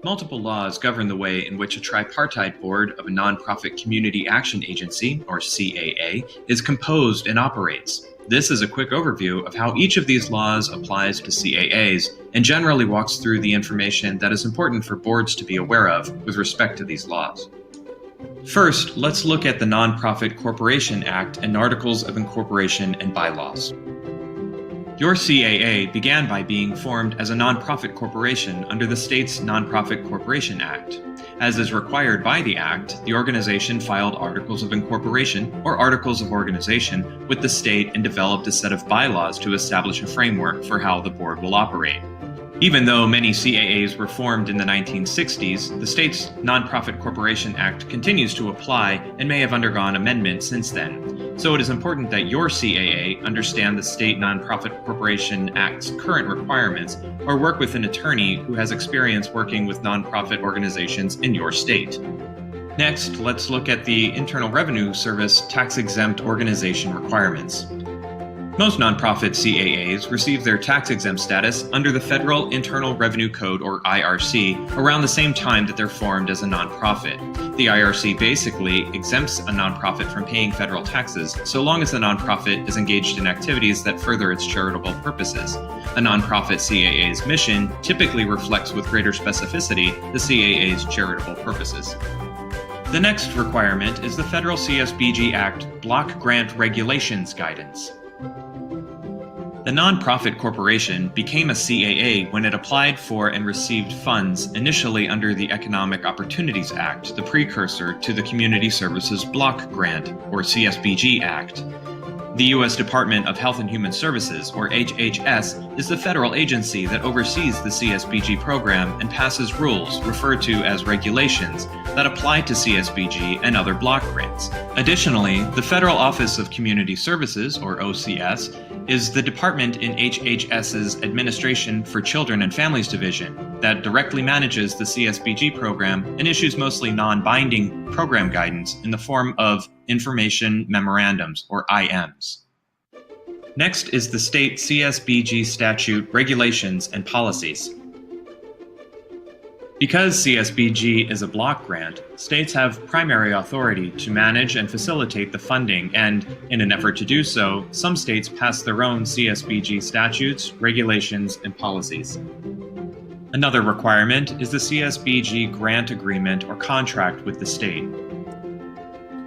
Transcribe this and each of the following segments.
Multiple laws govern the way in which a tripartite board of a nonprofit community action agency, or CAA, is composed and operates. This is a quick overview of how each of these laws applies to CAAs and generally walks through the information that is important for boards to be aware of with respect to these laws. First, let's look at the Nonprofit Corporation Act and Articles of Incorporation and Bylaws. Your CAA began by being formed as a nonprofit corporation under the state's Nonprofit Corporation Act. As is required by the Act, the organization filed Articles of Incorporation or Articles of Organization with the state and developed a set of bylaws to establish a framework for how the board will operate. Even though many CAAs were formed in the 1960s, the state's Nonprofit Corporation Act continues to apply and may have undergone amendment since then. So it is important that your CAA understand the State Nonprofit Corporation Act's current requirements or work with an attorney who has experience working with nonprofit organizations in your state. Next, let's look at the Internal Revenue Service tax-exempt organization requirements. Most nonprofit CAAs receive their tax-exempt status under the Federal Internal Revenue Code, or IRC, around the same time that they're formed as a nonprofit. The IRC basically exempts a nonprofit from paying federal taxes so long as the nonprofit is engaged in activities that further its charitable purposes. A nonprofit CAA's mission typically reflects with greater specificity the CAA's charitable purposes. The next requirement is the Federal CSBG Act Block Grant Regulations Guidance. The nonprofit corporation became a CAA when it applied for and received funds initially under the Economic Opportunities Act, the precursor to the Community Services Block Grant, or CSBG Act. The U.S. Department of Health and Human Services, or HHS, is the federal agency that oversees the CSBG program and passes rules, referred to as regulations, that apply to CSBG and other block grants. Additionally, the Federal Office of Community Services, or OCS, is the department in HHS's Administration for Children and Families Division that directly manages the CSBG program and issues mostly non-binding program guidance in the form of information memorandums, or IMs. Next is the state CSBG statute, regulations, and policies. Because CSBG is a block grant, states have primary authority to manage and facilitate the funding, and, in an effort to do so, some states pass their own CSBG statutes, regulations, and policies. Another requirement is the CSBG grant agreement or contract with the state.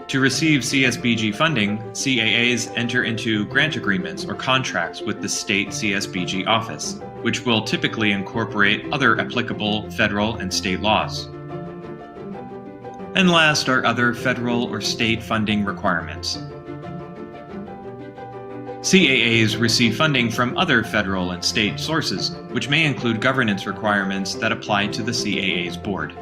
To receive CSBG funding, CAAs enter into grant agreements or contracts with the state CSBG office, which will typically incorporate other applicable federal and state laws. And last are other federal or state funding requirements. CAAs receive funding from other federal and state sources, which may include governance requirements that apply to the CAA's board.